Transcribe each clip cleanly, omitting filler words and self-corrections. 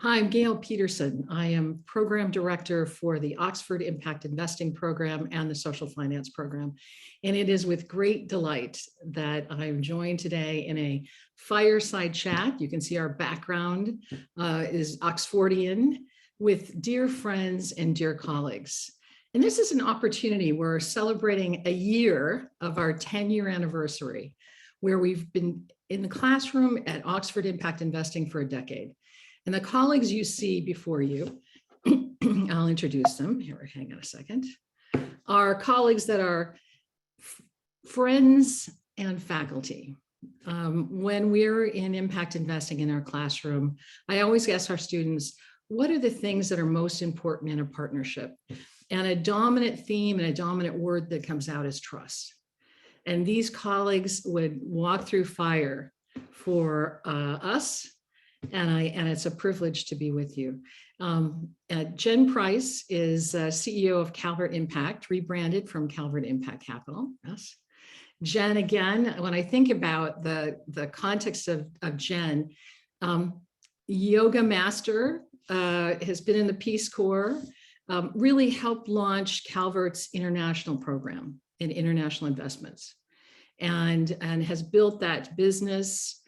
Hi, I'm Gail Peterson. I am Program Director for the Oxford Impact Investing Program and the Social Finance Program. And it is with great delight that I'm joined today in a fireside chat. You can see our background is Oxfordian with dear friends and dear colleagues. And this is an opportunity. We're celebrating a year of our 10-year anniversary, where we've been in the classroom at Oxford Impact Investing for a decade. And the colleagues you see before you, I'll introduce them. Here, hang on a second, are colleagues that are friends and faculty. When we're in impact investing in our classroom, I always ask our students, what are the things that are most important in a partnership? And a dominant theme and a dominant word that comes out is trust. And these colleagues would walk through fire for us. And it's a privilege to be with you. Jen Price is CEO of Calvert Impact, rebranded from Calvert Impact Capital. Yes. Jen, again, when I think about the context of Jen, yoga master, has been in the Peace Corps, really helped launch Calvert's international program in international investments, and has built that business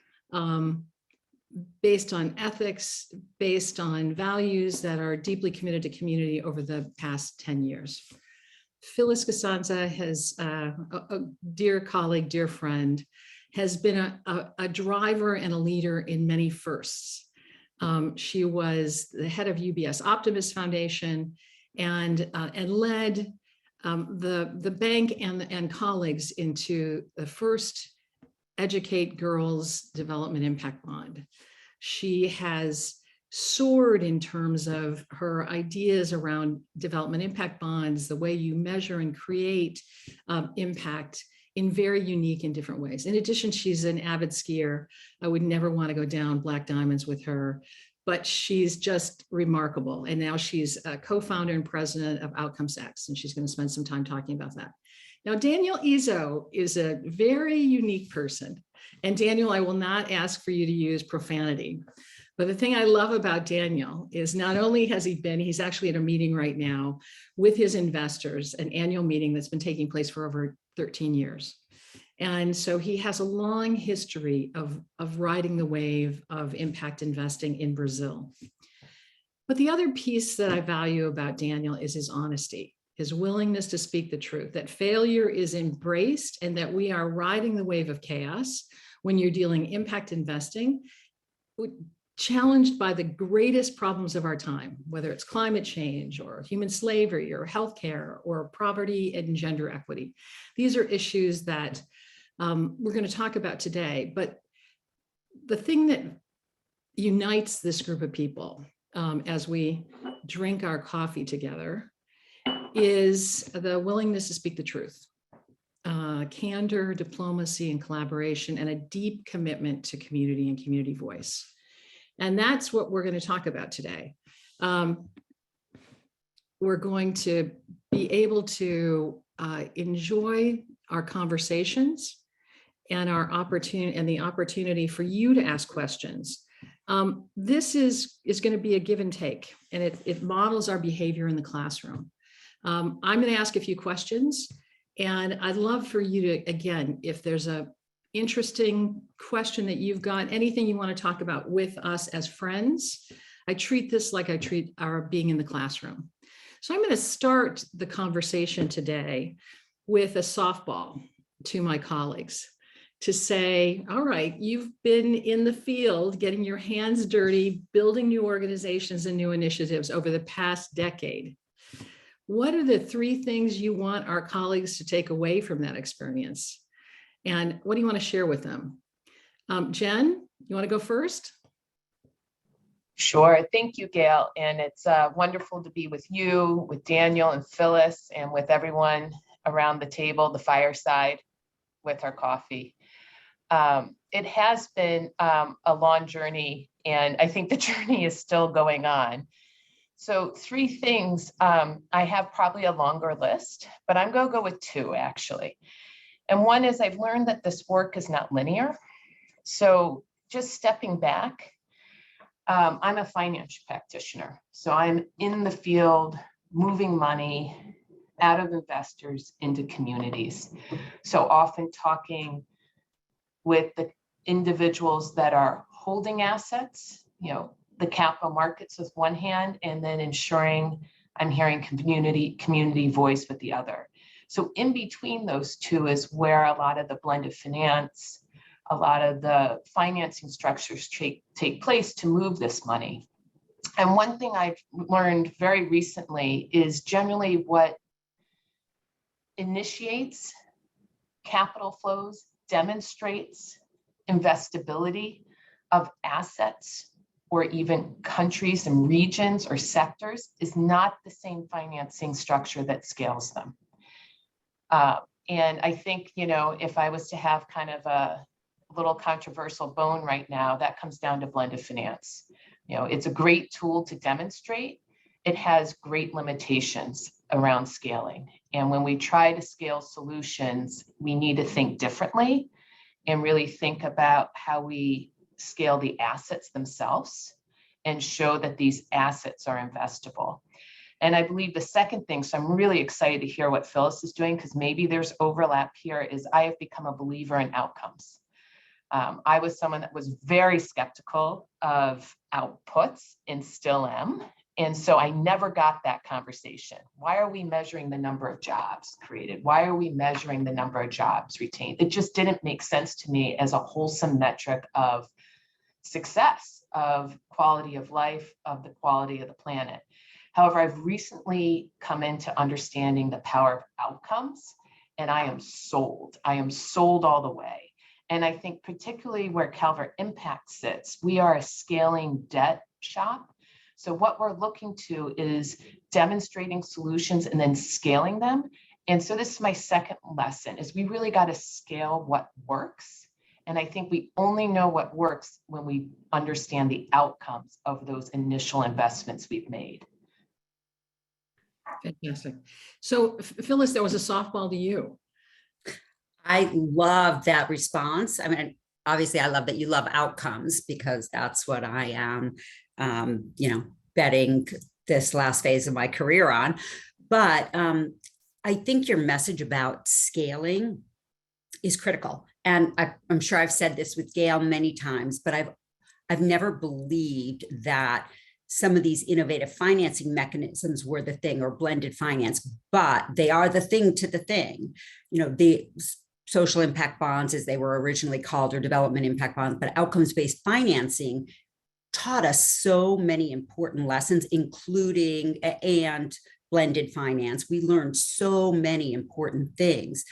based on ethics, based on values that are deeply committed to community over the past 10 years. Phyllis Casanza has a dear colleague, dear friend, has been a driver and a leader in many firsts. She was the head of UBS Optimist Foundation and led the bank and colleagues into the first Educate Girls Development Impact Bond. She has soared in terms of her ideas around development impact bonds, the way you measure and create impact in very unique and different ways. In addition, she's an avid skier. I would never want to go down Black Diamonds with her, but she's just remarkable. And now she's a co-founder and president of Outcomes X, and she's going to spend some time talking about that. Now, Daniel Izzo is a very unique person. And Daniel, I will not ask for you to use profanity. But the thing I love about Daniel is not only has he's actually at a meeting right now with his investors, an annual meeting that's been taking place for over 13 years. And so he has a long history of riding the wave of impact investing in Brazil. But the other piece that I value about Daniel is his honesty, his willingness to speak the truth, that failure is embraced and that we are riding the wave of chaos when you're dealing impact investing, challenged by the greatest problems of our time, whether it's climate change or human slavery or healthcare or poverty and gender equity. These are issues that we're going to talk about today. But the thing that unites this group of people as we drink our coffee together is the willingness to speak the truth, candor, diplomacy, and collaboration, and a deep commitment to community and community voice. And that's what we're going to talk about today. We're going to be able to enjoy our conversations and our opportunity and the opportunity for you to ask questions. This is going to be a give and take, and it models our behavior in the classroom. I'm going to ask a few questions, and I'd love for you to, again, if there's a interesting question that you've got, anything you want to talk about with us as friends, I treat this like I treat our being in the classroom. So I'm going to start the conversation today with a softball to my colleagues to say, all right, you've been in the field, getting your hands dirty, building new organizations and new initiatives over the past decade. What are the three things you want our colleagues to take away from that experience? And what do you want to share with them? Jen, you want to go first? Sure. Thank you, Gail. And it's wonderful to be with you, with Daniel and Phyllis, and with everyone around the table, the fireside, with our coffee. It has been a long journey, and I think the journey is still going on. So three things, I have probably a longer list, but I'm going to go with two, actually. And one is I've learned that this work is not linear. So just stepping back, I'm a financial practitioner, so I'm in the field moving money out of investors into communities. So often talking with the individuals that are holding assets, the capital markets with one hand, and then ensuring I'm hearing community voice with the other. So in between those two is where a lot of the blended finance, a lot of the financing structures take place to move this money. And one thing I've learned very recently is generally what initiates capital flows, demonstrates investability of assets or even countries and regions or sectors is not the same financing structure that scales them. And I think, if I was to have kind of a little controversial bone right now, that comes down to blended finance. It's a great tool to demonstrate. It has great limitations around scaling. And when we try to scale solutions, we need to think differently and really think about how we scale the assets themselves and show that these assets are investable. And I believe the second thing, so I'm really excited to hear what Phyllis is doing, because maybe there's overlap here, is I have become a believer in outcomes. I was someone that was very skeptical of outputs and still am. And so I never got that conversation. Why are we measuring the number of jobs created? Why are we measuring the number of jobs retained? It just didn't make sense to me as a wholesome metric of success, of quality of life, of the quality of the planet. However, I've recently come into understanding the power of outcomes, and I am sold. I am sold all the way. And I think particularly where Calvert Impact sits, we are a scaling debt shop. So what we're looking to is demonstrating solutions and then scaling them. And so this is my second lesson, is we really got to scale what works. And I think we only know what works when we understand the outcomes of those initial investments we've made. Fantastic. So Phyllis, there was a softball to you. I love that response. I mean, obviously I love that you love outcomes, because that's what I am, betting this last phase of my career on. But I think your message about scaling is critical. And I'm sure I've said this with Gail many times, but I've never believed that some of these innovative financing mechanisms were the thing, or blended finance, but they are the thing to the thing. The social impact bonds, as they were originally called, or development impact bonds, but outcomes-based financing taught us so many important lessons, including and blended finance. We learned so many important things,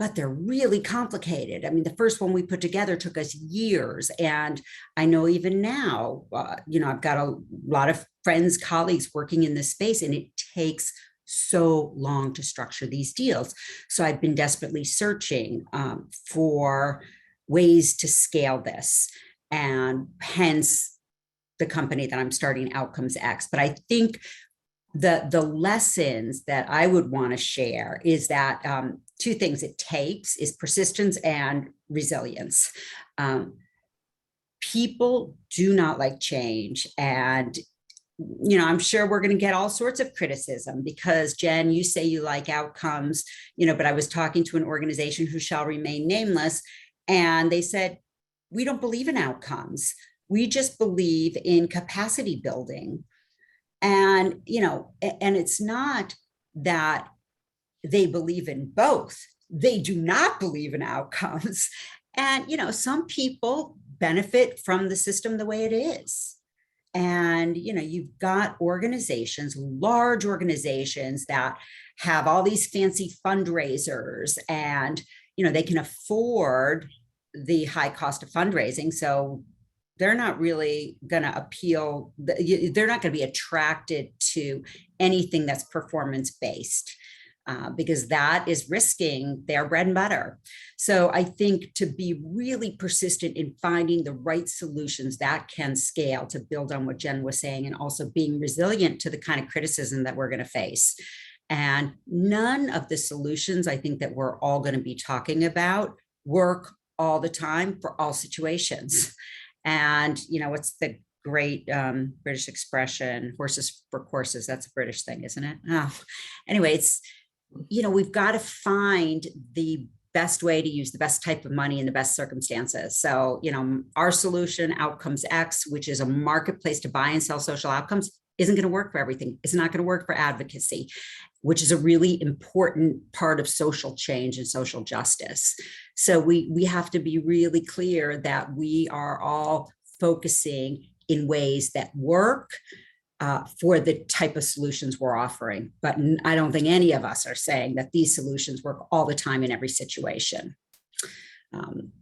but they're really complicated. I mean, the first one we put together took us years. And I know even now, I've got a lot of friends, colleagues working in this space, and it takes so long to structure these deals. So I've been desperately searching for ways to scale this, and hence the company that I'm starting, Outcomes X. But I think the lessons that I would want to share is that two things it takes is persistence and resilience. People do not like change, and I'm sure we're going to get all sorts of criticism, because Jen, you say you like outcomes, but I was talking to an organization who shall remain nameless, and they said, we don't believe in outcomes. We just believe in capacity building. And, and it's not that they believe in both. They do not believe in outcomes. And, some people benefit from the system the way it is. And, you've got organizations, large organizations that have all these fancy fundraisers, and, they can afford the high cost of fundraising. So they're not really going to appeal. They're not going to be attracted to anything that's performance-based. Because that is risking their bread and butter. So I think to be really persistent in finding the right solutions that can scale, to build on what Jen was saying, and also being resilient to the kind of criticism that we're going to face. And none of the solutions I think that we're all going to be talking about work all the time for all situations. And, it's the great British expression, horses for courses. That's a British thing, isn't it? Oh. Anyway, it's, we've got to find the best way to use the best type of money in the best circumstances. So, our solution, Outcomes X, which is a marketplace to buy and sell social outcomes, isn't going to work for everything. It's not going to work for advocacy, which is a really important part of social change and social justice. So we have to be really clear that we are all focusing in ways that work for the type of solutions we're offering. But I don't think any of us are saying that these solutions work all the time in every situation.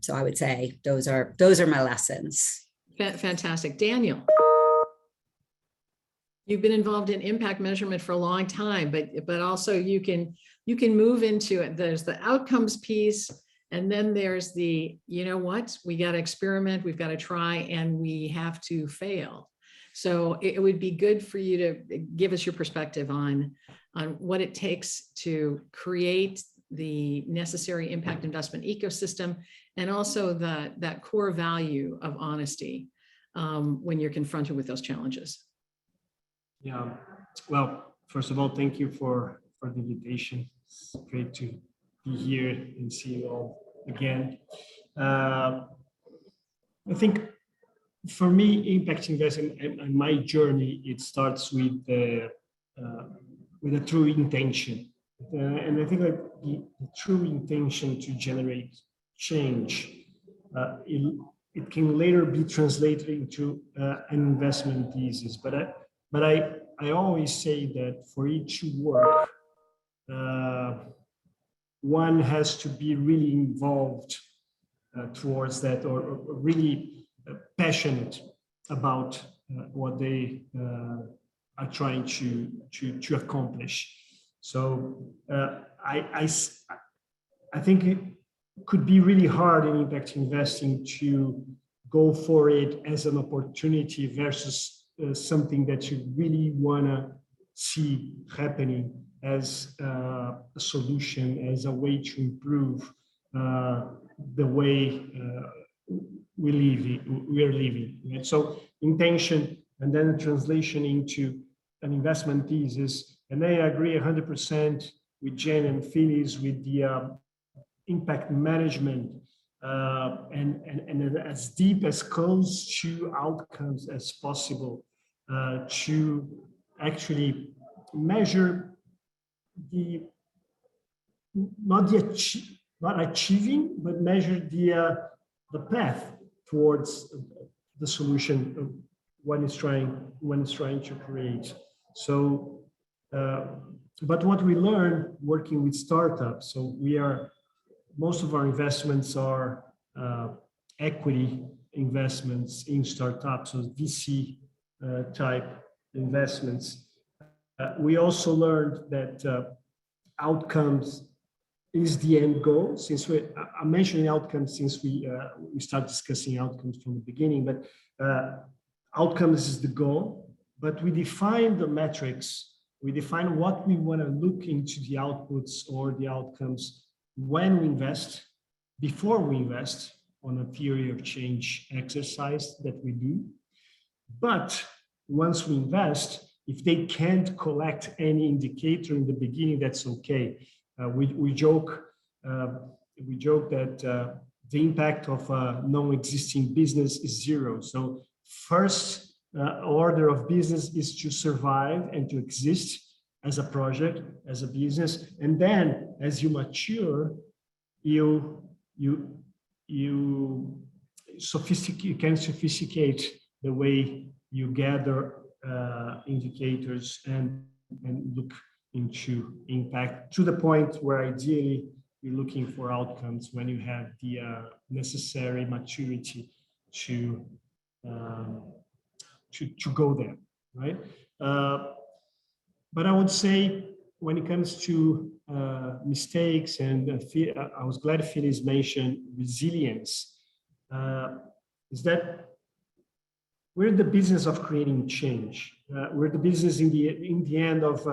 So I would say those are my lessons. Fantastic. Daniel, you've been involved in impact measurement for a long time, but also you can move into it. There's the outcomes piece, and then there's the, we got to experiment, we've got to try, and we have to fail. So it would be good for you to give us your perspective on what it takes to create the necessary impact investment ecosystem, and also that core value of honesty when you're confronted with those challenges. Yeah, well, first of all, thank you for the invitation. It's great to be here and see you all again. I think for me, impact investing and my journey, it starts with a true intention. And I think that the true intention to generate change, it can later be translated into an investment thesis. But I always say that for it to work, one has to be really involved towards that, or really passionate about what they are trying to accomplish. So I think it could be really hard in impact investing to go for it as an opportunity versus something that you really want to see happening as a solution, as a way to improve the way we are living. Right? So intention, and then a translation into an investment thesis. And I agree 100% with Jen and Phyllis with the impact management and as deep, as close to outcomes as possible to actually measure not achieving, but measure the path towards the solution one is trying to create. So, but what we learn working with startups, so most of our investments are equity investments in startups, so VC type investments. We also learned that outcomes is the end goal. Since I'm mentioning outcomes since we start discussing outcomes from the beginning, but outcomes is the goal. But we define the metrics. We define what we want to look into the outputs or the outcomes when we invest, before we invest on a theory of change exercise that we do. But once we invest, if they can't collect any indicator in the beginning, that's okay. We joke that the impact of a non-existing business is zero. So first order of business is to survive and to exist as a project, as a business, and then as you mature, you can sophisticate the way you gather indicators and look into impact to the point where ideally you're looking for outcomes when you have the necessary maturity to go there, right? But I would say when it comes to mistakes, and I was glad Phyllis mentioned resilience, is that we're in the business of creating change. We're the business in the end of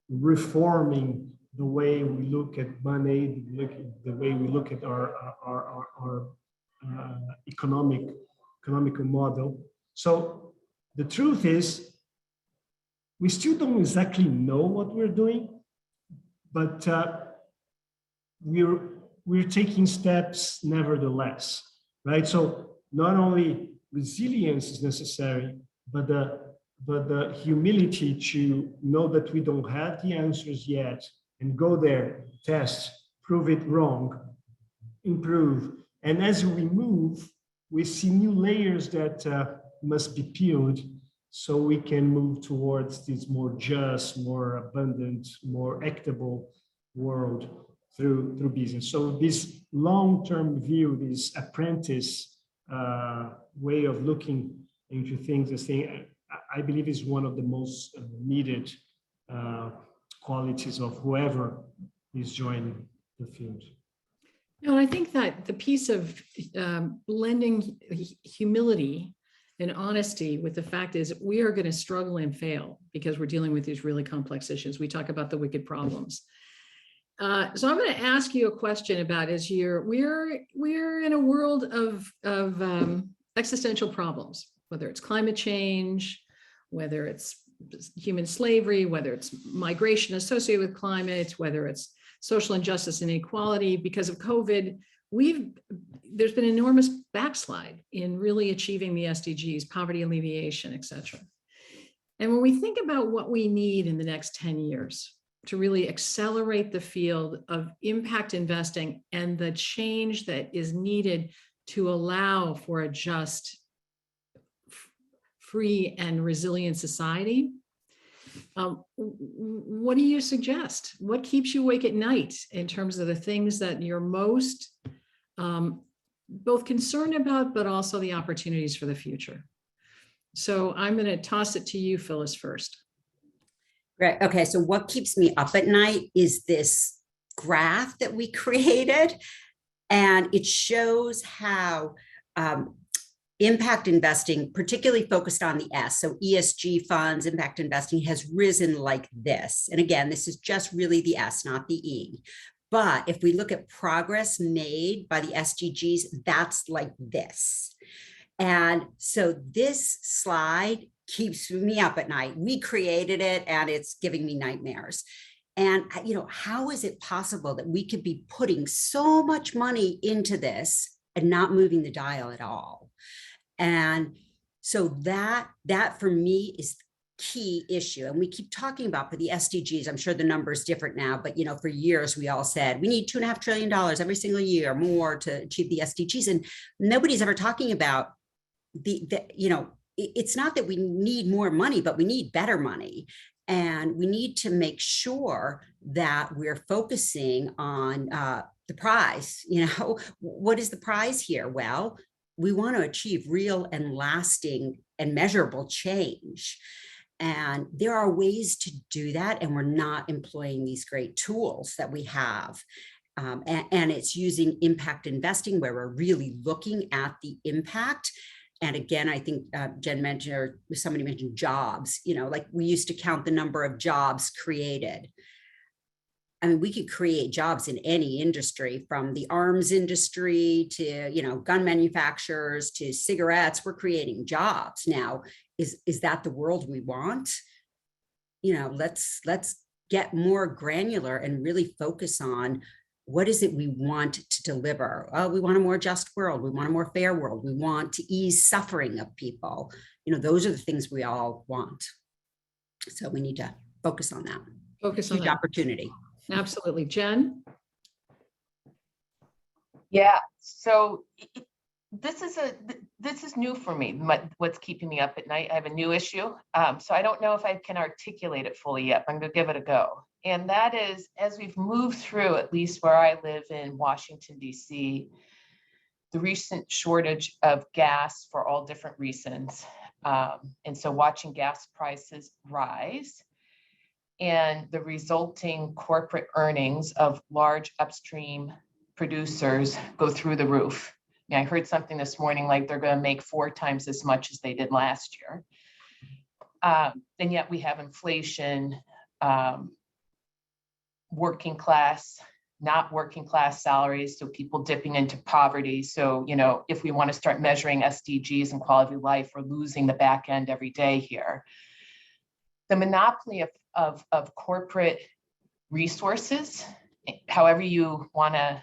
reforming the way we look at money, the way we look at our economical model. So the truth is, we still don't exactly know what we're doing, but we're taking steps nevertheless, right? So not only resilience is necessary, but the humility to know that we don't have the answers yet, and go there, test, prove it wrong, improve. And as we move, we see new layers that must be peeled so we can move towards this more just, more abundant, more equitable world through business. So this long-term view, this apprentice way of looking into things, I believe is one of the most needed qualities of whoever is joining the field. No, I think that the piece of blending humility and honesty with the fact is we are going to struggle and fail because we're dealing with these really complex issues. We talk about the wicked problems. So I'm going to ask you a question about we're in a world of existential problems, whether it's climate change, whether it's human slavery, whether it's migration associated with climate, whether it's social injustice and inequality. Because of COVID, there's been enormous backslide in really achieving the SDGs, poverty alleviation, et cetera. And when we think about what we need in the next 10 years to really accelerate the field of impact investing and the change that is needed to allow for a just, free, and resilient society, what do you suggest? What keeps you awake at night in terms of the things that you're most both concerned about, but also the opportunities for the future? So I'm going to toss it to you, Phyllis, first. Right. Okay. So what keeps me up at night is this graph that we created, and it shows how impact investing, particularly focused on the S, so ESG funds, impact investing, has risen like this. And again, this is just really the S, not the E. But if we look at progress made by the SDGs, that's like this. And so this slide keeps me up at night. We created it and it's giving me nightmares. And, how is it possible that we could be putting so much money into this and not moving the dial at all? And so that for me is the key issue. And we keep talking about for the SDGs, I'm sure the number is different now, but for years we all said we need $2.5 trillion every single year more to achieve the SDGs. And nobody's ever talking about it's not that we need more money, but we need better money. And we need to make sure that we're focusing on the prize. What is the prize here? Well, we want to achieve real and lasting and measurable change. And there are ways to do that. And we're not employing these great tools that we have. And it's using impact investing where we're really looking at the impact. And again, I think Jen mentioned, or somebody mentioned jobs, like we used to count the number of jobs created. I mean, we could create jobs in any industry, from the arms industry to, gun manufacturers to cigarettes. We're creating jobs now. Is that the world we want? Let's get more granular and really focus on what is it we want to deliver. We want a more just world. We want a more fair world. We want to ease suffering of people. Those are the things we all want. So we need to focus on that. Focus on Huge that. opportunity. Absolutely. Jen? Yeah, so this is new for me, what's keeping me up at night. I have a new issue. So I don't know if I can articulate it fully yet, but I'm going to give it a go. And that is, as we've moved through, at least where I live in Washington, D.C., the recent shortage of gas for all different reasons. And so watching gas prices rise and the resulting corporate earnings of large upstream producers go through the roof. I heard something this morning, like they're going to make 4 times as much as they did last year. And yet we have inflation, working class not working class salaries, so people dipping into poverty. So, if we want to start measuring SDGs and quality of life, we're losing the back end every day here. The monopoly of corporate resources, however you want to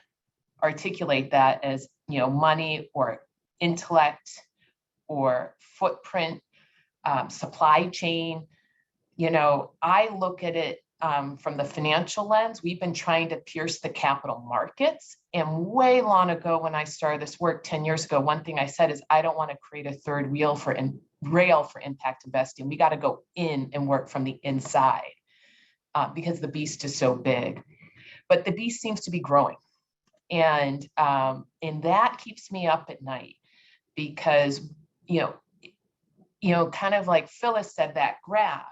articulate that, as money or intellect or footprint, supply chain. I look at it from the financial lens. We've been trying to pierce the capital markets, and way long ago when I started this work 10 years ago, one thing I said is I don't want to create a third rail for impact investing. We got to go in and work from the inside because the beast is so big. But the beast seems to be growing, and that keeps me up at night because kind of like Phyllis said, that graph,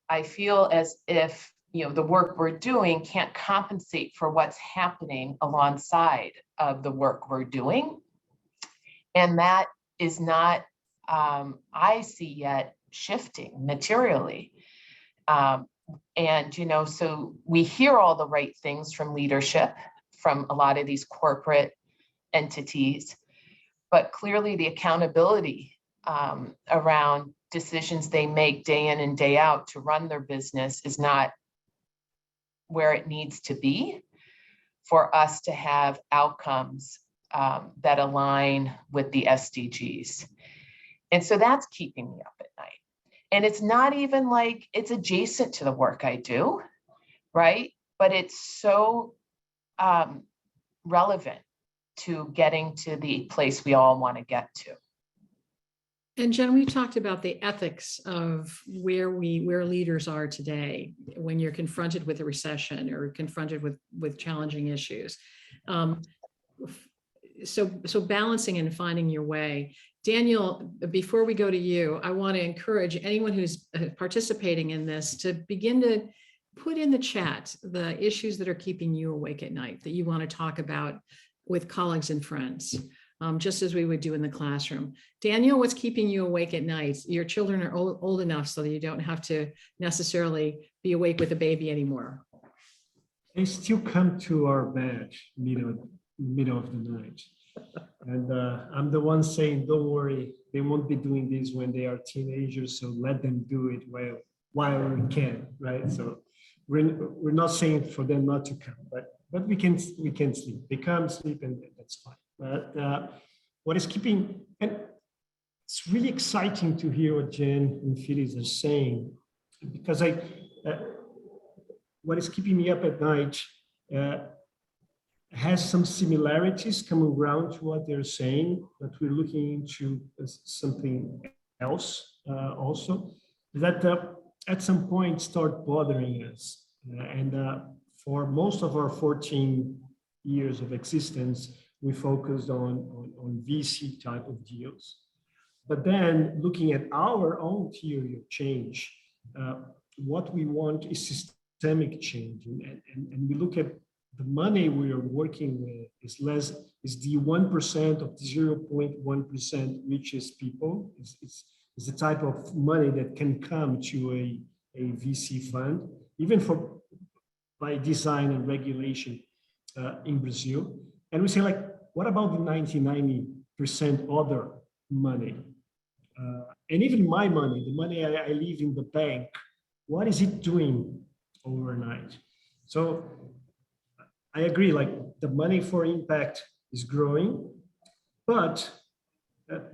I feel as if, the work we're doing can't compensate for what's happening alongside of the work we're doing. And that is not, I see yet, shifting materially. So we hear all the right things from leadership, from a lot of these corporate entities, but clearly the accountability around decisions they make day in and day out to run their business is not where it needs to be for us to have outcomes that align with the SDGs. And so that's keeping me up at night. And it's not even like it's adjacent to the work I do, right? But it's so relevant to getting to the place we all want to get to. And Jen, we talked about the ethics of where leaders are today when you're confronted with a recession or confronted with challenging issues. So balancing and finding your way. Daniel, before we go to you, I want to encourage anyone who's participating in this to begin to put in the chat the issues that are keeping you awake at night that you want to talk about with colleagues and friends. Just as we would do in the classroom. Daniel, what's keeping you awake at night? Your children are old enough so that you don't have to necessarily be awake with a baby anymore. They still come to our bed middle of the night. And I'm the one saying, don't worry, they won't be doing this when they are teenagers, so let them do it while we can, right? So we're not saying for them not to come, but we can sleep. They come, sleep, and that's fine. But what is keeping, and it's really exciting to hear what Jen and Phyllis are saying, because what is keeping me up at night has some similarities coming around to what they're saying, but we're looking into something else also, that at some point start bothering us. And for most of our 14 years of existence, we focused on VC type of deals. But then looking at our own theory of change, what we want is systemic change. And we look at the money we are working with is the 1% of the 0.1% richest people. It's the type of money that can come to a VC fund, even by design and regulation in Brazil. And we say, like, what about the 90% other money? And even my money, the money I leave in the bank, what is it doing overnight? So I agree, like the money for impact is growing, but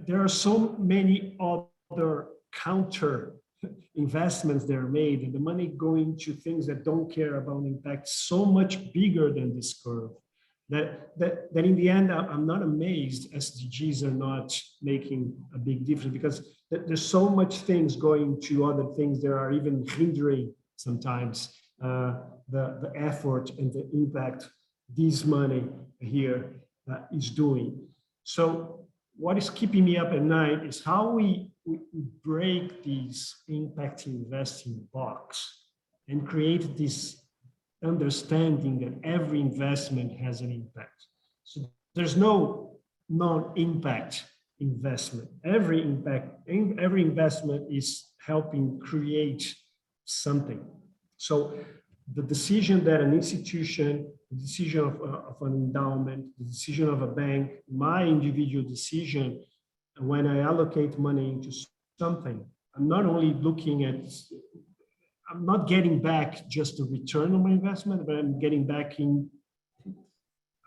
there are so many other counter investments that are made, and the money going to things that don't care about impact so much bigger than this curve. That in the end, I'm not amazed SDGs are not making a big difference, because there's so much things going to other things that are even hindering sometimes the effort and the impact this money here is doing. So what is keeping me up at night is how we break this impact investing box and create this understanding that every investment has an impact. So there's no non-impact investment. Every investment is helping create something. So the decision that an institution, the decision of an endowment, the decision of a bank, my individual decision, when I allocate money into something, I'm not only looking at, I'm not getting back just the return on my investment, but I'm getting back in,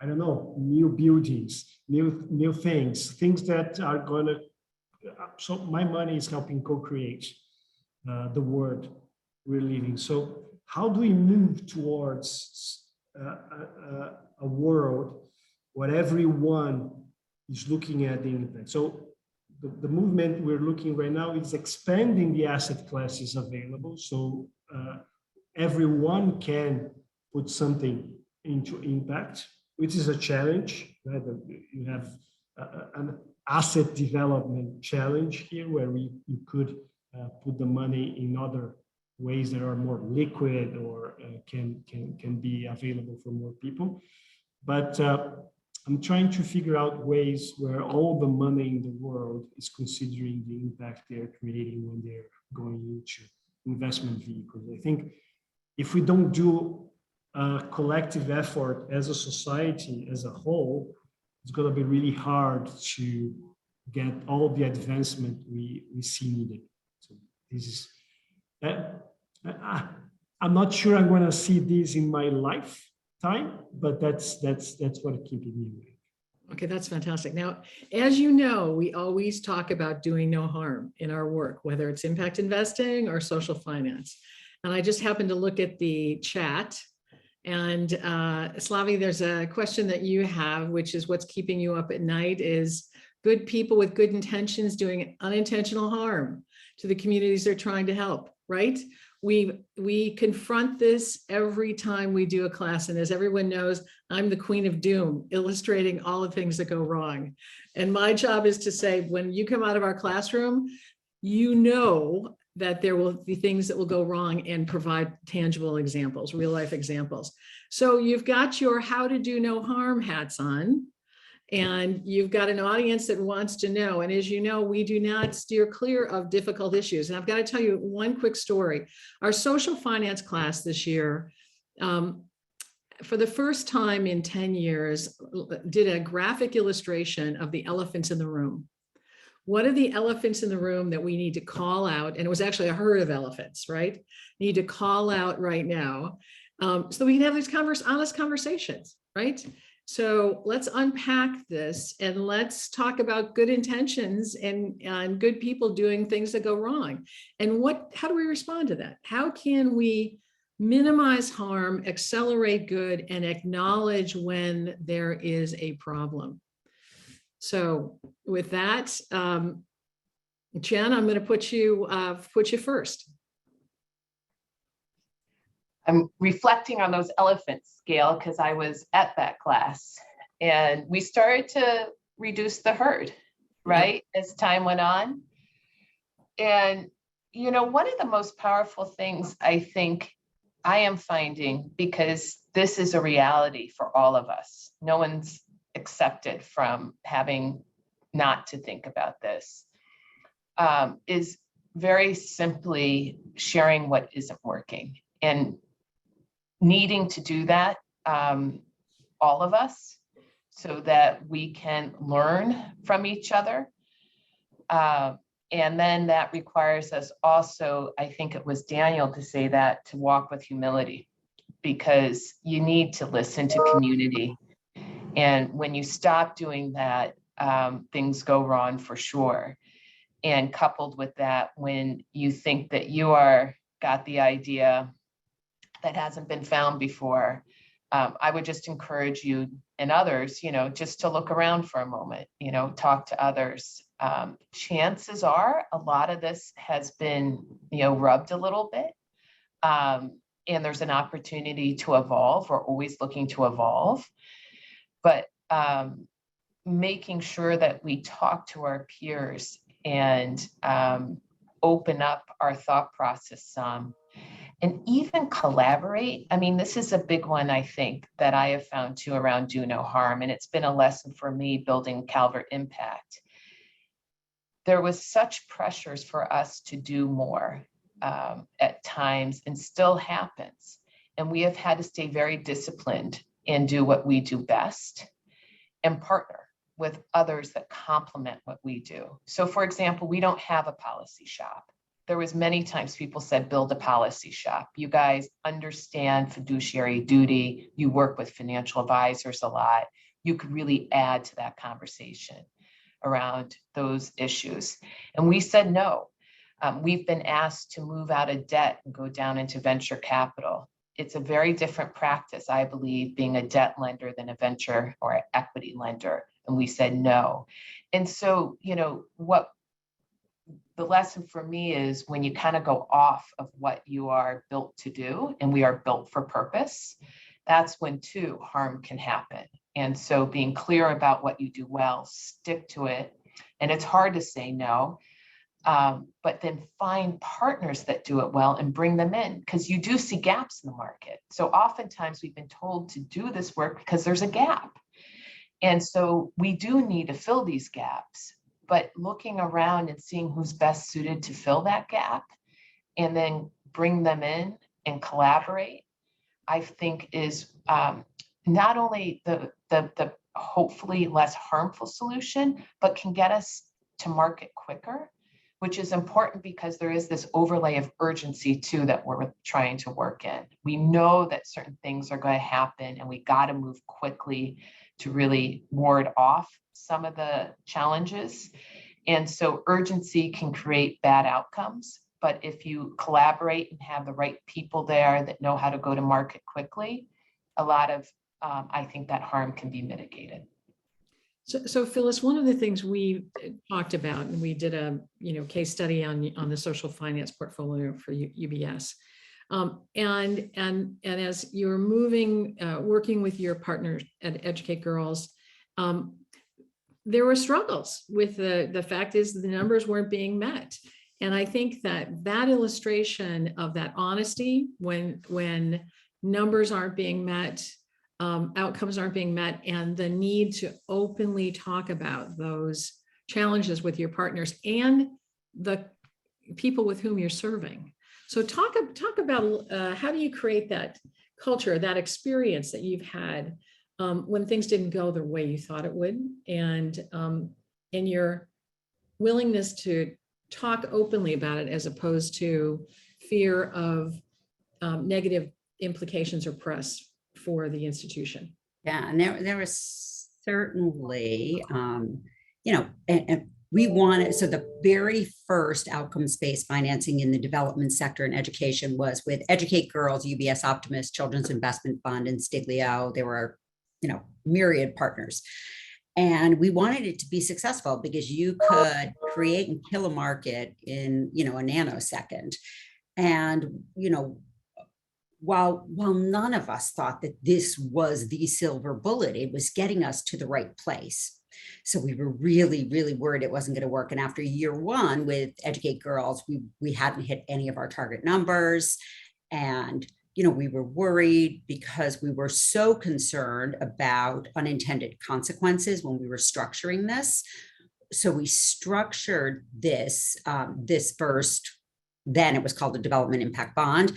I don't know, new buildings, new things that are going to, so my money is helping co-create the world we're living. So how do we move towards a world where everyone is looking at the impact? So the movement we're looking right now is expanding the asset classes available. So everyone can put something into impact, which is a challenge, right? You have an asset development challenge here where you could put the money in other ways that are more liquid or can be available for more people. But I'm trying to figure out ways where all the money in the world is considering the impact they're creating when they're going into investment vehicles. I think if we don't do a collective effort as a society as a whole, it's going to be really hard to get all the advancement we see needed. So this is, I'm not sure I'm going to see this in my lifetime, but that's what keeping me awake. Okay, that's fantastic. Now, as you know, we always talk about doing no harm in our work, whether it's impact investing or social finance. And I just happened to look at the chat. And Slavi, there's a question that you have, which is what's keeping you up at night is good people with good intentions doing unintentional harm to the communities they're trying to help, right? We confront this every time we do a class. And as everyone knows, I'm the queen of doom, illustrating all the things that go wrong. And my job is to say, when you come out of our classroom, you know that there will be things that will go wrong and provide tangible examples, real life examples. So you've got your how to do no harm hats on, and you've got an audience that wants to know. And as you know, we do not steer clear of difficult issues. And I've got to tell you one quick story. Our social finance class this year, for the first time in 10 years, did a graphic illustration of the elephants in the room. What are the elephants in the room that we need to call out? And it was actually a herd of elephants, right? Need to call out right now so we can have these honest conversations, right? So let's unpack this and let's talk about good intentions and good people doing things that go wrong. And how do we respond to that? How can we minimize harm, accelerate good, and acknowledge when there is a problem? So with that, Jen, I'm going to put you first. I'm reflecting on those elephants, Gail, because I was at that class and we started to reduce the herd, right, as time went on. And, you know, one of the most powerful things I think I am finding, because this is a reality for all of us, no one's accepted from having not to think about this, is very simply sharing what isn't working and needing to do that, all of us, so that we can learn from each other. And then that requires us also, I think it was Daniel to say that, to walk with humility, because you need to listen to community. And when you stop doing that, things go wrong for sure. And coupled with that, when you think that you got the idea that hasn't been found before, I would just encourage you and others, you know, just to look around for a moment, you know, talk to others. Chances are a lot of this has been, you know, rubbed a little bit. And there's an opportunity to evolve. We're always looking to evolve. But making sure that we talk to our peers and open up our thought process some, and even collaborate. I mean, this is a big one, I think, that I have found too around do no harm. And it's been a lesson for me building Calvert Impact. There was such pressures for us to do more at times, and still happens. And we have had to stay very disciplined and do what we do best and partner with others that complement what we do. So for example, we don't have a policy shop. There was many times people said, build a policy shop. You guys understand fiduciary duty. You work with financial advisors a lot. You could really add to that conversation around those issues. And we said no. We've been asked to move out of debt and go down into venture capital. It's a very different practice, I believe, being a debt lender than a venture or equity lender. And we said no. And so, what the lesson for me is when you kind of go off of what you are built to do, and we are built for purpose, that's when too harm can happen. And so being clear about what you do well, stick to it. And it's hard to say no, but then find partners that do it well and bring them in, because you do see gaps in the market. So oftentimes we've been told to do this work because there's a gap. And so we do need to fill these gaps, but looking around and seeing who's best suited to fill that gap and then bring them in and collaborate, I think is not only the hopefully less harmful solution, but can get us to market quicker, which is important because there is this overlay of urgency too that we're trying to work in. We know that certain things are going to happen and we got to move quickly to really ward off some of the challenges. And so urgency can create bad outcomes. But if you collaborate and have the right people there that know how to go to market quickly, a lot of, I think that harm can be mitigated. So Phyllis, one of the things we talked about, and we did a case study on the social finance portfolio for UBS, and as you're moving, working with your partners at Educate Girls, there were struggles with the fact is the numbers weren't being met. And I think that illustration of that honesty when numbers aren't being met, outcomes aren't being met, and the need to openly talk about those challenges with your partners and the people with whom you're serving. So talk about how do you create that culture, that experience that you've had when things didn't go the way you thought it would, and your willingness to talk openly about it as opposed to fear of negative implications or press for the institution. Yeah, and there was certainly, and we wanted, so the very first outcomes-based financing in the development sector in education was with Educate Girls, UBS Optimus, Children's Investment Fund, and Stiglio. There were, myriad partners. And we wanted it to be successful because you could create and kill a market in, a nanosecond. And, while none of us thought that this was the silver bullet, it was getting us to the right place. So we were really, really worried it wasn't going to work. And after year one with Educate Girls, we hadn't hit any of our target numbers. And, we were worried because we were so concerned about unintended consequences when we were structuring this. So we structured this, this first, then it was called the Development Impact Bond,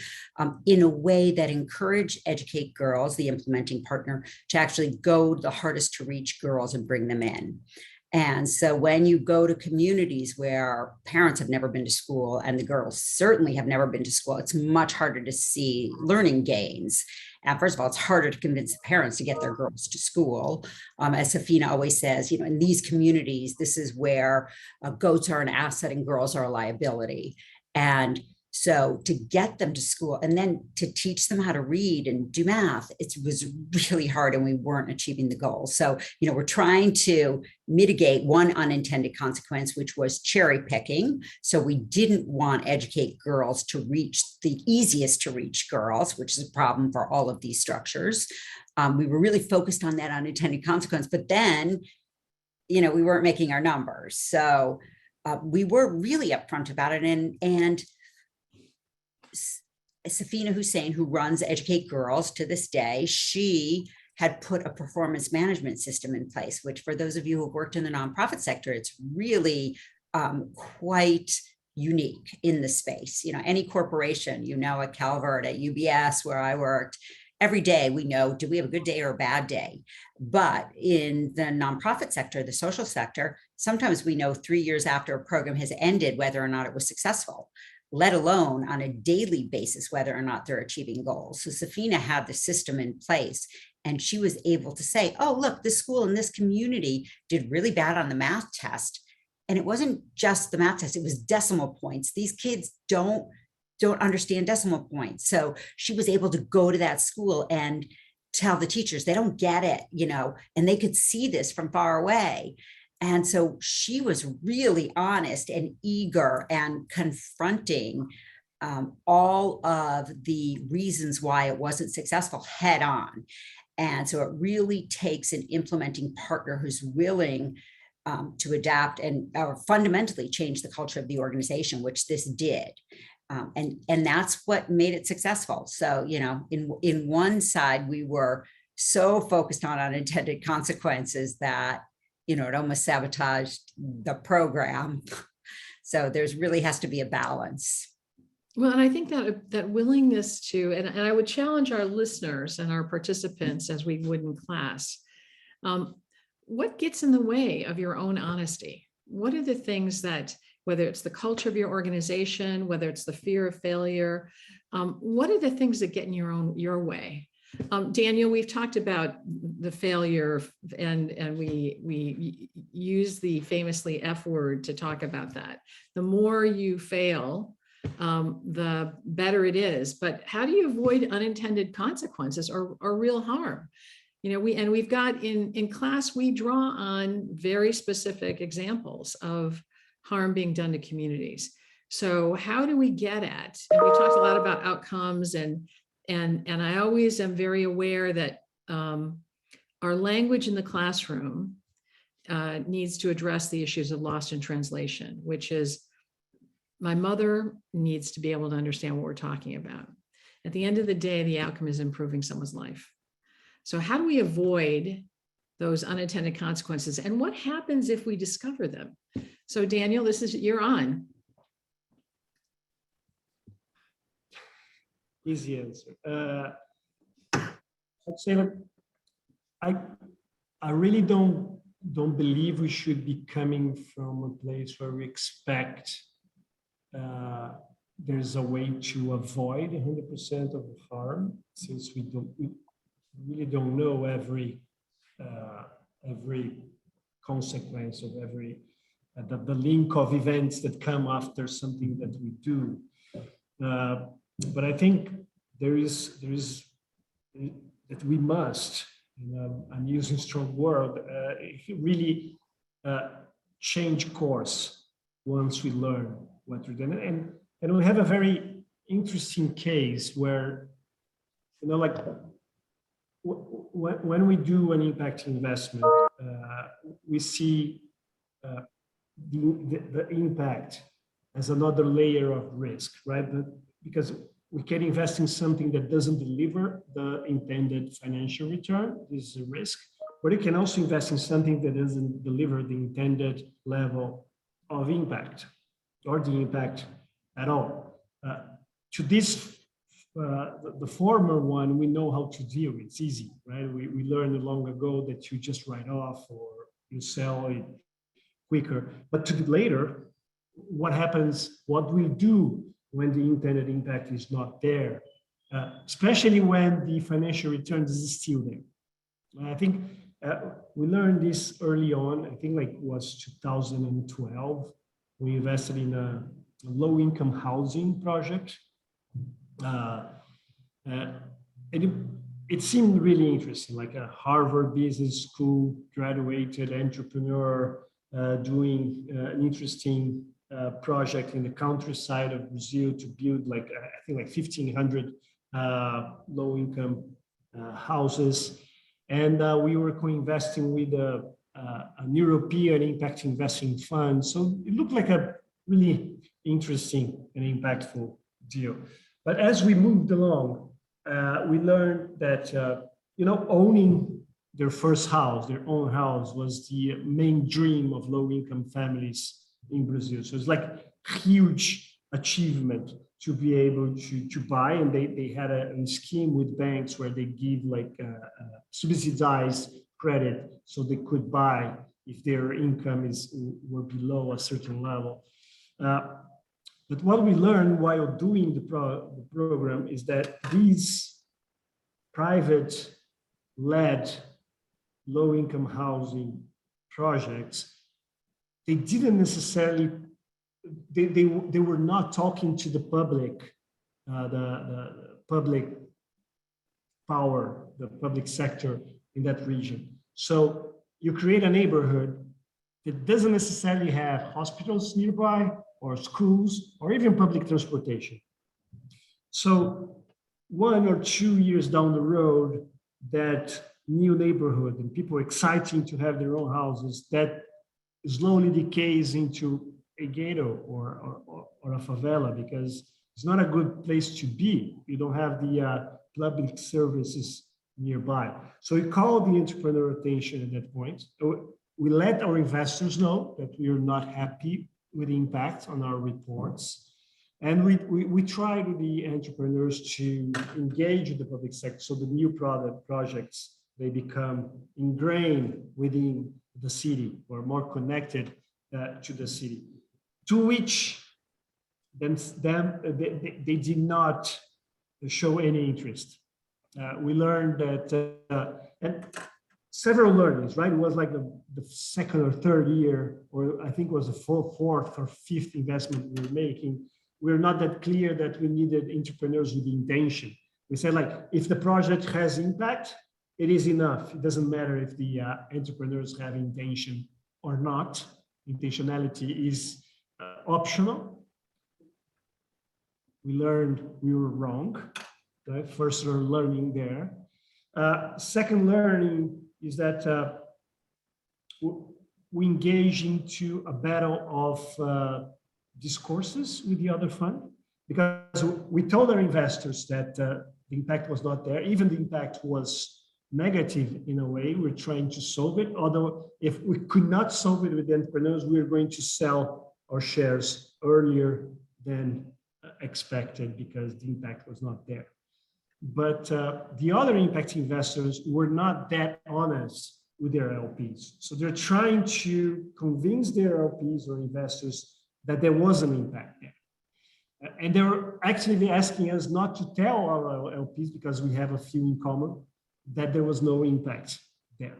in a way that encouraged Educate Girls, the implementing partner, to actually go to the hardest to reach girls and bring them in. And so when you go to communities where parents have never been to school and the girls certainly have never been to school, it's much harder to see learning gains. And first of all, it's harder to convince the parents to get their girls to school. As Safina always says, in these communities, this is where goats are an asset and girls are a liability. And so to get them to school and then to teach them how to read and do math, it was really hard and we weren't achieving the goal. So, we're trying to mitigate one unintended consequence, which was cherry picking. So we didn't want Educate Girls to reach the easiest to reach girls, which is a problem for all of these structures. We were really focused on that unintended consequence, but then, we weren't making our numbers. So we were really upfront about it. And Safina Hussein, who runs Educate Girls to this day, she had put a performance management system in place, which for those of you who have worked in the nonprofit sector, it's really quite unique in the space. Any corporation, at Calvert, at UBS, where I worked, every day we know, do we have a good day or a bad day? But in the nonprofit sector, the social sector, sometimes we know 3 years after a program has ended whether or not it was successful, let alone on a daily basis whether or not they're achieving goals. So Safina had the system in place, and she was able to say, oh, look, this school in this community did really bad on the math test. And it wasn't just the math test, it was decimal points. These kids don't understand decimal points. So she was able to go to that school and tell the teachers they don't get it, and they could see this from far away. And so she was really honest and eager and confronting all of the reasons why it wasn't successful head on. And so it really takes an implementing partner who's willing to adapt and fundamentally change the culture of the organization, which this did. And that's what made it successful. So, in one side, we were so focused on unintended consequences that, it almost sabotaged the program. So there's really has to be a balance. Well, and I think that willingness to, and I would challenge our listeners and our participants as we would in class, what gets in the way of your own honesty? What are the things that, whether it's the culture of your organization, whether it's the fear of failure, what are the things that get in your way? Daniel, we've talked about the failure, and we use the famously F word to talk about that. The more you fail, the better it is. But how do you avoid unintended consequences or real harm? We've got in class, we draw on very specific examples of harm being done to communities. So how do we get at, and we talked a lot about outcomes, and I always am very aware that our language in the classroom needs to address the issues of lost in translation, which is my mother needs to be able to understand what we're talking about. At the end of the day, the outcome is improving someone's life. So how do we avoid those unintended consequences? And what happens if we discover them? So Daniel, you're on. Easy answer. I'd say, look, I really don't believe we should be coming from a place where we expect there's a way to avoid 100% of the harm, since we really don't know every consequence of every the link of events that come after something that we do. But I think there is that we must, I'm using strong word, really change course once we learn what we're doing. And we have a very interesting case where, like when we do an impact investment, we see the impact as another layer of risk, right? Because we can invest in something that doesn't deliver the intended financial return. This is a risk. But you can also invest in something that doesn't deliver the intended level of impact or the impact at all. To this, the former one, we know how to deal. It's easy, right? We learned long ago that you just write off or you sell it quicker. But to the later, what happens, what we do when the intended impact is not there, especially when the financial return is still there. I think we learned this early on. I think it was 2012. We invested in a low-income housing project. And it seemed really interesting, like a Harvard Business School graduated entrepreneur doing an interesting project in the countryside of Brazil to build I think 1,500 low-income houses. And we were co-investing with an European impact investing fund. So it looked like a really interesting and impactful deal. But as we moved along, we learned that, owning their first house, their own house, was the main dream of low-income families in Brazil. So it's like huge achievement to be able to buy. And they had a scheme with banks where they give like subsidized credit so they could buy if their income were below a certain level. But what we learned while doing the program is that these private-led low-income housing projects, they didn't necessarily, they were not talking to the public, the public power, the public sector in that region. So you create a neighborhood that doesn't necessarily have hospitals nearby or schools or even public transportation. So 1 or 2 years down the road, that new neighborhood and people exciting to have their own houses, that slowly decays into a ghetto or a favela, because it's not a good place to be. You don't have the public services nearby. So we called the entrepreneur attention at that point. We let our investors know that we are not happy with the impact on our reports. And we tried with the entrepreneurs to engage with the public sector so the new projects, they become ingrained within the city or more connected to the city, to which they did not show any interest. We learned that, and several learnings, right? It was like the second or third year, or I think it was the fourth or fifth investment we were making. We're not that clear that we needed entrepreneurs with intention. We said, like, if the project has impact, it is enough. It doesn't matter if the entrepreneurs have intention or not. Intentionality is optional. We learned we were wrong. Right? First learning there. Second learning is that we engage into a battle of discourses with the other fund, because we told our investors that the impact was not there. Even the impact was negative in a way. We're trying to solve it. Although if we could not solve it with the entrepreneurs, we were going to sell our shares earlier than expected because the impact was not there. But the other impact investors were not that honest with their LPs. So they're trying to convince their LPs or investors that there was an impact there. And they were actually asking us not to tell our LPs, because we have a few in common, that there was no impact there.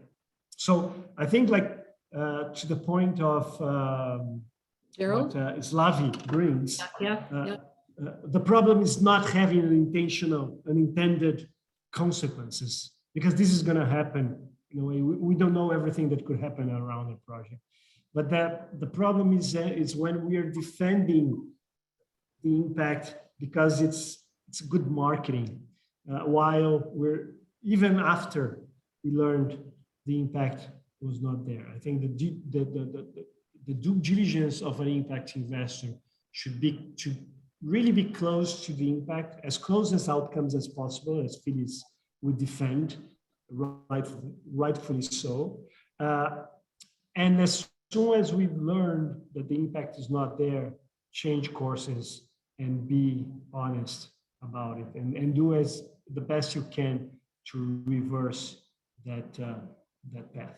So I think, like, to the point of Gerald? what Slavi brings, Yeah. the problem is not having unintended consequences, because this is going to happen in a way. We don't know everything that could happen around the project. But the problem is when we are defending the impact because it's good marketing, while even after we learned the impact was not there. I think the due diligence of an impact investor should really be close to the impact, as close as outcomes as possible, as Phyllis would defend, rightfully so. And as soon as we've learned that the impact is not there, change courses and be honest about it, and do as the best you can to reverse that path.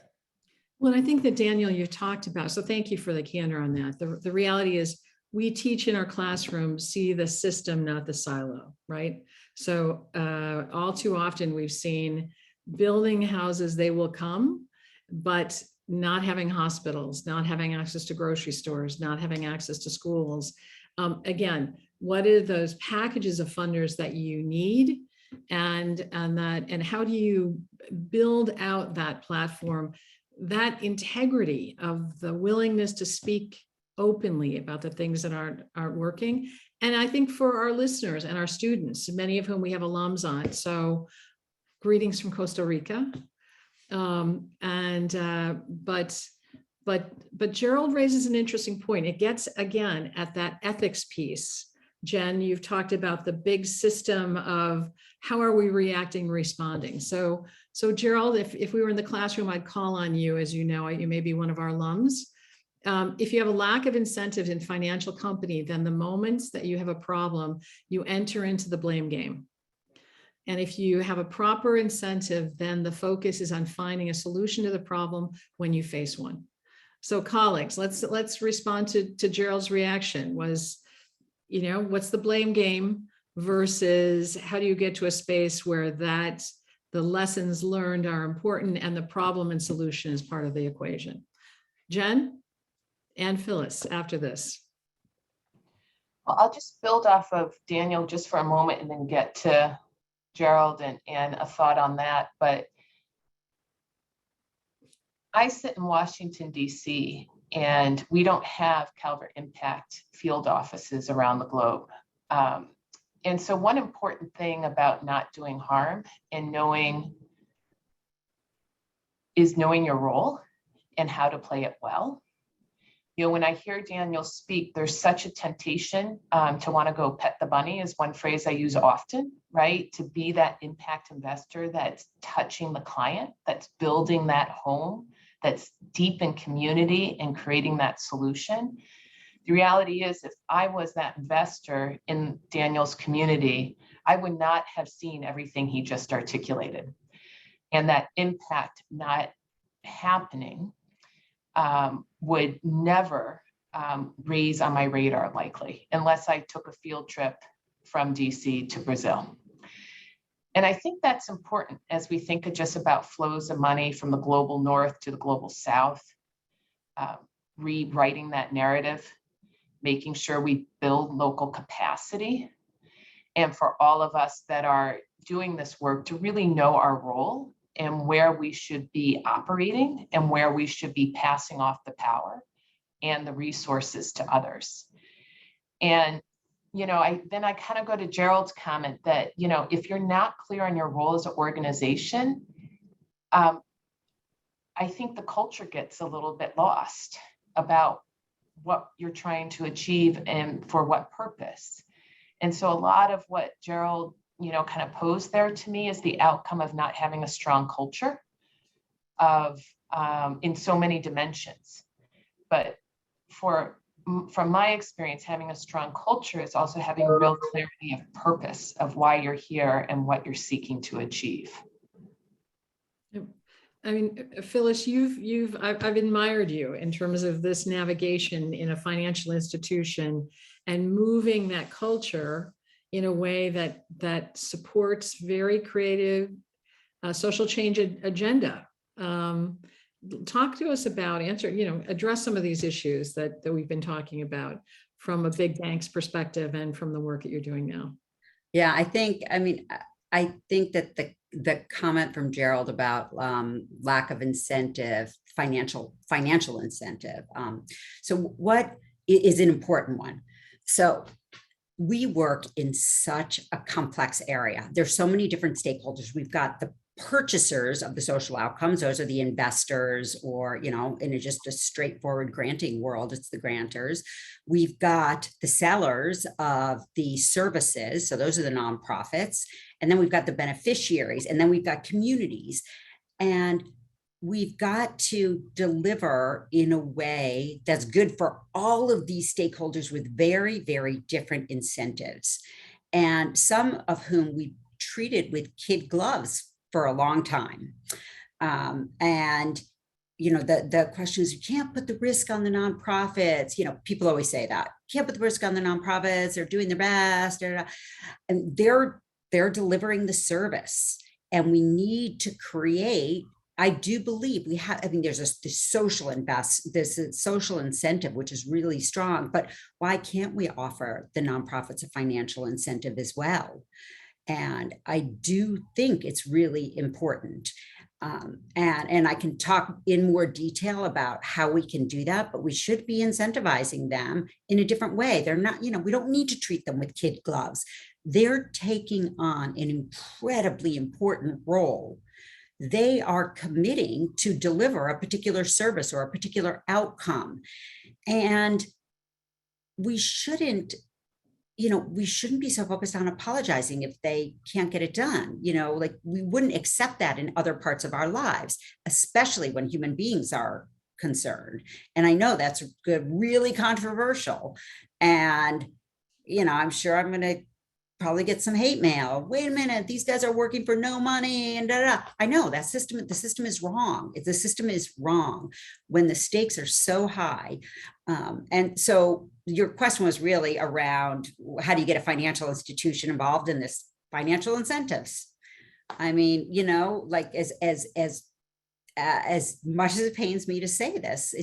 Well, I think that, Daniel, you talked about, so thank you for the candor on that. The reality is we teach in our classroom, see the system, not the silo, right? So all too often we've seen building houses, they will come, but not having hospitals, not having access to grocery stores, not having access to schools. Again, what are those packages of funders that you need? And how do you build out that platform, that integrity of the willingness to speak openly about the things that aren't working? And I think for our listeners and our students, many of whom we have alums on, so greetings from Costa Rica. But Gerald raises an interesting point. It gets, again, at that ethics piece. Jen, you've talked about the big system of how are we reacting, responding. So Gerald, if we were in the classroom, I'd call on you. As you know, you may be one of our alums. if you have a lack of incentives in financial company, then the moments that you have a problem, you enter into the blame game. And if you have a proper incentive, then the focus is on finding a solution to the problem when you face one. So colleagues, let's respond to Gerald's reaction was, what's the blame game versus how do you get to a space where the lessons learned are important and the problem and solution is part of the equation. Jen and Phyllis after this. Well, I'll just build off of Daniel just for a moment and then get to Gerald and a thought on that. But I sit in Washington, D.C., and we don't have Calvert Impact field offices around the globe. And so one important thing about not doing harm and knowing your role and how to play it well. When I hear Daniel speak, there's such a temptation to want to go pet the bunny is one phrase I use often, right? To be that impact investor that's touching the client, that's building that home, that's deep in community and creating that solution. The reality is, if I was that investor in Daniel's community, I would not have seen everything he just articulated. And that impact not happening would never raise on my radar likely, unless I took a field trip from DC to Brazil. And I think that's important as we think of just about flows of money from the global north to the global south, rewriting that narrative, making sure we build local capacity. And for all of us that are doing this work to really know our role and where we should be operating and where we should be passing off the power and the resources to others. And, I kind of go to Gerald's comment that, if you're not clear on your role as an organization, I think the culture gets a little bit lost about what you're trying to achieve and for what purpose. And so a lot of what Gerald kind of posed there to me is the outcome of not having a strong culture in so many dimensions. But from my experience, having a strong culture is also having real clarity of purpose of why you're here and what you're seeking to achieve. I mean, Phyllis, I've admired you in terms of this navigation in a financial institution and moving that culture in a way that supports very creative social change agenda. Talk to us about address some of these issues that we've been talking about from a big bank's perspective and from the work that you're doing now. Yeah, I think that the comment from Gerald about lack of incentive, financial incentive. So what is an important one? So we work in such a complex area. There's so many different stakeholders. We've got the purchasers of the social outcomes. Those are the investors, or, in just a straightforward granting world, it's the grantors. We've got the sellers of the services. So those are the nonprofits. And then we've got the beneficiaries, and then we've got communities. And we've got to deliver in a way that's good for all of these stakeholders with very, very different incentives. And some of whom we treated with kid gloves for a long time. And, the question is, you can't put the risk on the nonprofits. People always say that. You can't put the risk on the nonprofits. They're doing their best. And they're delivering the service. And we need to create, I do believe there's this social incentive, which is really strong, but why can't we offer the nonprofits a financial incentive as well? And I do think it's really important. And I can talk in more detail about how we can do that, but we should be incentivizing them in a different way. They're not, we don't need to treat them with kid gloves. They're taking on an incredibly important role. They are committing to deliver a particular service or a particular outcome. And we shouldn't be so focused on apologizing if they can't get it done. We wouldn't accept that in other parts of our lives, especially when human beings are concerned. And I know that's good, really controversial. And, I'm sure I'm going to probably get some hate mail. Wait a minute, these guys are working for no money and da, da, da. I know the system is wrong. The system is wrong when the stakes are so high. And so your question was really around, how do you get a financial institution involved in this? Financial incentives. I mean, like as much as it pains me to say this,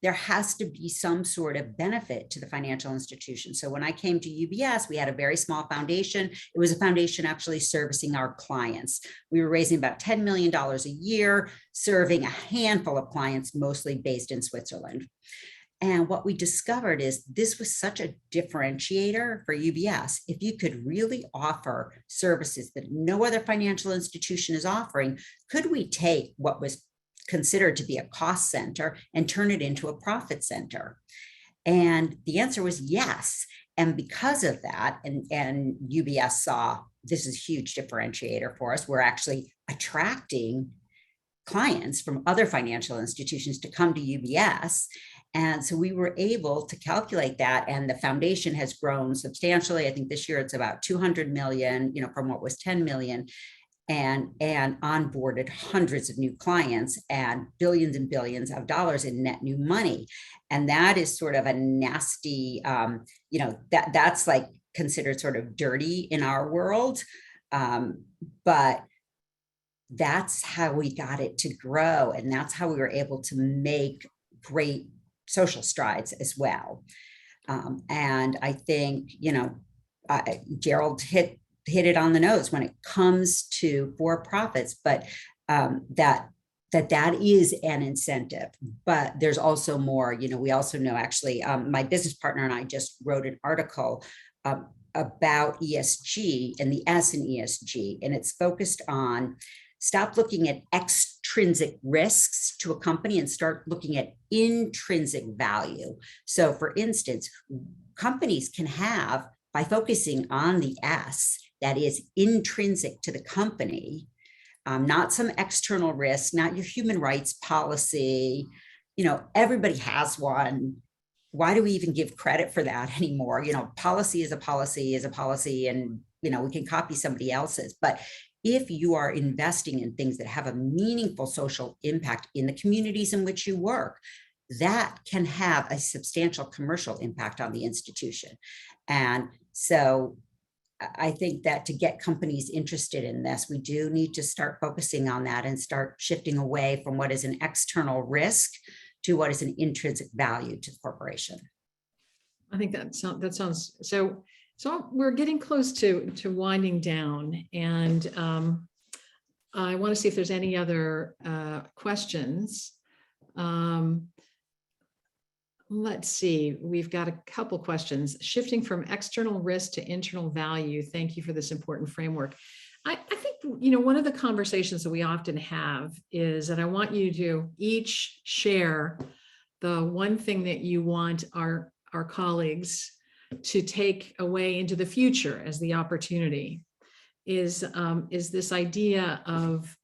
there has to be some sort of benefit to the financial institution. So when I came to UBS, we had a very small foundation. It was a foundation actually servicing our clients. We were raising about $10 million a year, serving a handful of clients, mostly based in Switzerland. And what we discovered is this was such a differentiator for UBS. If you could really offer services that no other financial institution is offering, could we take what was considered to be a cost center and turn it into a profit center? And the answer was yes. And because of that, and UBS saw this is a huge differentiator for us, we're actually attracting clients from other financial institutions to come to UBS. And so we were able to calculate that, and the foundation has grown substantially. I think this year it's about 200 million, from what was 10 million, and onboarded hundreds of new clients and billions of dollars in net new money. And that is sort of a nasty, that's like considered sort of dirty in our world. But that's how we got it to grow. And that's how we were able to make great social strides as well. And I think, Gerald hit it on the nose when it comes to for-profits, but that is an incentive. But there's also more. We also know, actually, my business partner and I just wrote an article about ESG and the S in ESG, and it's focused on stop looking at extrinsic risks to a company and start looking at intrinsic value. So for instance, companies can have, by focusing on the S that is intrinsic to the company, not some external risk, not your human rights policy, everybody has one. Why do we even give credit for that anymore? Policy is a policy, and, we can copy somebody else's. But if you are investing in things that have a meaningful social impact in the communities in which you work, that can have a substantial commercial impact on the institution. And so I think that to get companies interested in this, we do need to start focusing on that and start shifting away from what is an external risk to what is an intrinsic value to the corporation. I think that sounds so. So we're getting close to winding down, and I want to see if there's any other questions. Let's see, we've got a couple questions. Shifting from external risk to internal value. Thank you for this important framework. I think, one of the conversations that we often have is that I want you to each share the one thing that you want our colleagues to take away into the future as the opportunity is this idea of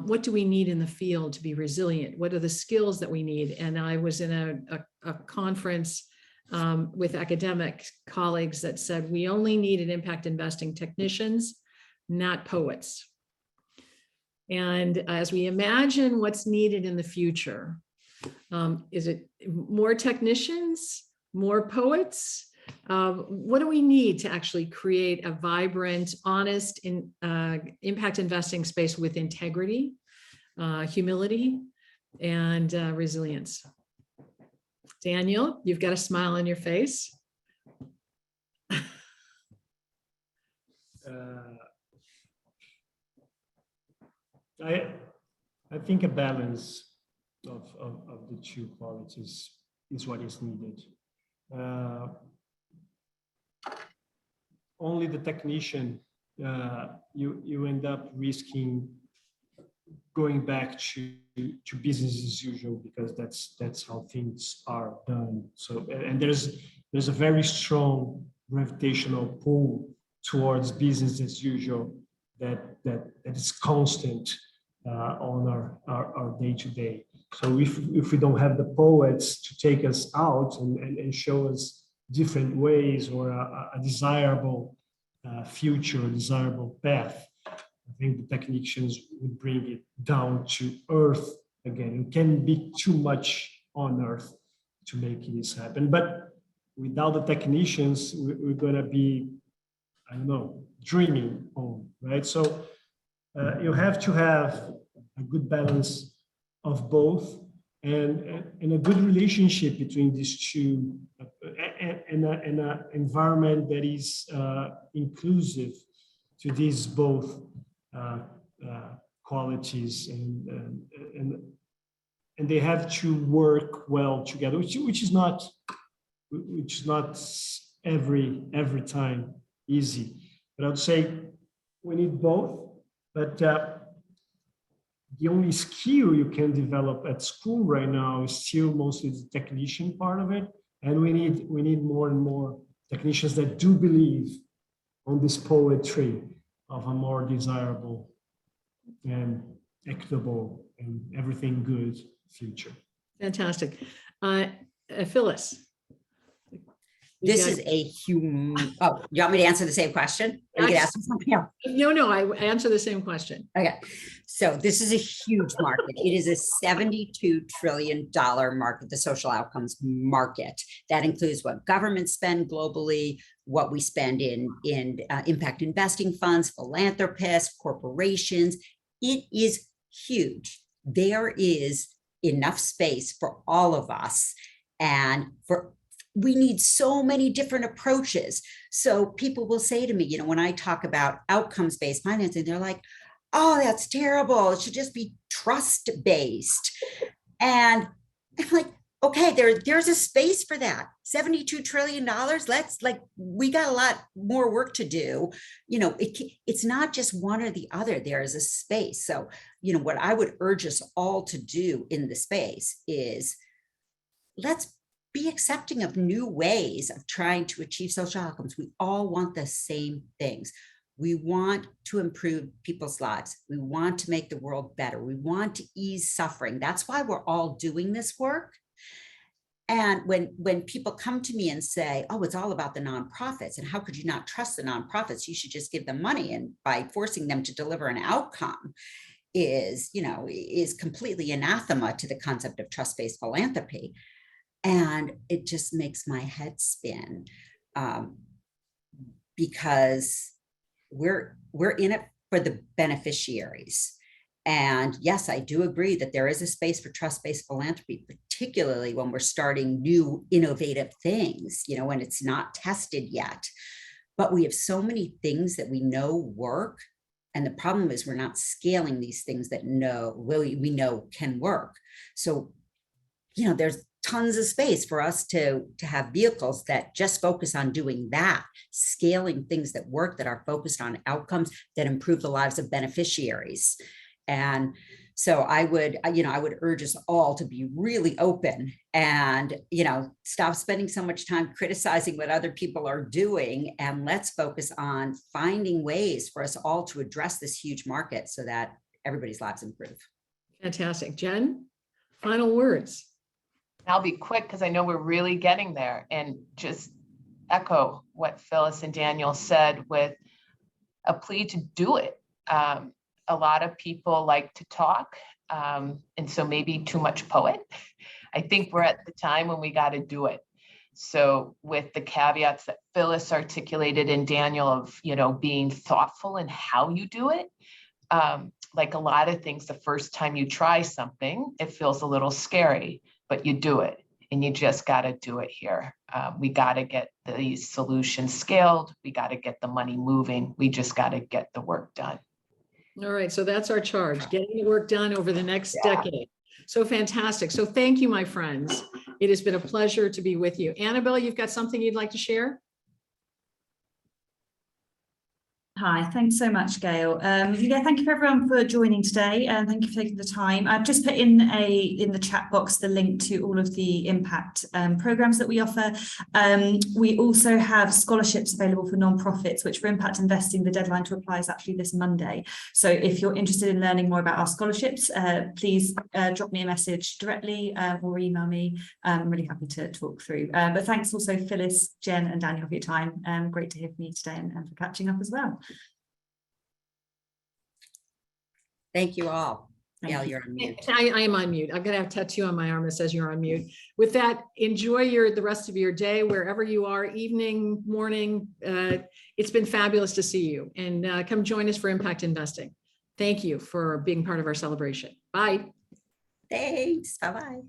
what do we need in the field to be resilient? What are the skills that we need? And I was in a conference with academic colleagues that said, we only need an impact investing technicians, not poets. And as we imagine what's needed in the future, is it more technicians, more poets? What do we need to actually create a vibrant, honest impact investing space with integrity, humility, and resilience? Daniel, you've got a smile on your face. I think a balance of the two qualities is what is needed. Only the technician, you end up risking going back to business as usual, because that's how things are done. So, and there's a very strong gravitational pull towards business as usual that is constant on our day-to-day. So if we don't have the poets to take us out and show us different ways or a desirable future, a desirable path, I think the technicians would bring it down to earth again. It can be too much on earth to make this happen. But without the technicians, we're going to be, I don't know, dreaming on, right? So you have to have a good balance of both and a good relationship between these two and an environment that is inclusive to these both qualities and they have to work well together, which is not every time easy. But I would say we need both. But the only skill you can develop at school right now is still mostly the technician part of it, and we need more and more technicians that do believe on this poetry of a more desirable and equitable and everything good future. Fantastic. Phyllis. This is a huge, oh, you want me to answer the same question? Or you can ask me something else? No, I answer the same question. Okay, so this is a huge market. It is a $72 trillion market, the social outcomes market. That includes what governments spend globally, what we spend in impact investing funds, philanthropists, corporations. It is huge. There is enough space for all of us, and we need so many different approaches. So people will say to me, when I talk about outcomes-based financing, they're like, oh, that's terrible. It should just be trust-based. And I'm like, okay, there's a space for that. $72 trillion. We got a lot more work to do. It's not just one or the other. There is a space. So, what I would urge us all to do in the space is let's be accepting of new ways of trying to achieve social outcomes. We all want the same things. We want to improve people's lives. We want to make the world better. We want to ease suffering. That's why we're all doing this work. And when people come to me and say, oh, it's all about the nonprofits, and how could you not trust the nonprofits? You should just give them money. And by forcing them to deliver an outcome is completely anathema to the concept of trust-based philanthropy. And it just makes my head spin because we're in it for the beneficiaries. And yes, I do agree that there is a space for trust-based philanthropy, particularly when we're starting new innovative things, when it's not tested yet. But we have so many things that we know work. And the problem is we're not scaling these things that we know can work. So, there's tons of space for us to have vehicles that just focus on doing that, scaling things that work, that are focused on outcomes that improve the lives of beneficiaries. And so I would urge us all to be really open and, stop spending so much time criticizing what other people are doing. And let's focus on finding ways for us all to address this huge market so that everybody's lives improve. Fantastic. Jen, final words. I'll be quick because I know we're really getting there, and just echo what Phyllis and Daniel said with a plea to do it. A lot of people like to talk, and so maybe too much poet. I think we're at the time when we got to do it. So with the caveats that Phyllis articulated and Daniel of, being thoughtful in how you do it, like a lot of things, the first time you try something, it feels a little scary. But you do it, and you just got to do it here. We got to get these solutions scaled. We got to get the money moving. We just got to get the work done. All right, so that's our charge, getting the work done over the next decade. So fantastic. So thank you, my friends. It has been a pleasure to be with you. Annabelle, you've got something you'd like to share? Hi, thanks so much, Gail. Yeah, thank you for everyone for joining today, and thank you for taking the time. I've just put in the chat box the link to all of the impact programs that we offer. We also have scholarships available for non-profits, which for impact investing, the deadline to apply is actually this Monday. So if you're interested in learning more about our scholarships, please drop me a message directly or email me. I'm really happy to talk through. But thanks also Phyllis, Jen and Daniel for your time. Great to hear from you today and for catching up as well. Thank you all. Thank Gail, you. you're on mute. I am on mute. I'm going to have a tattoo on my arm that says you're on mute. With that, enjoy the rest of your day, wherever you are, evening, morning. It's been fabulous to see you, and come join us for impact investing. Thank you for being part of our celebration. Bye. Thanks. Bye-bye.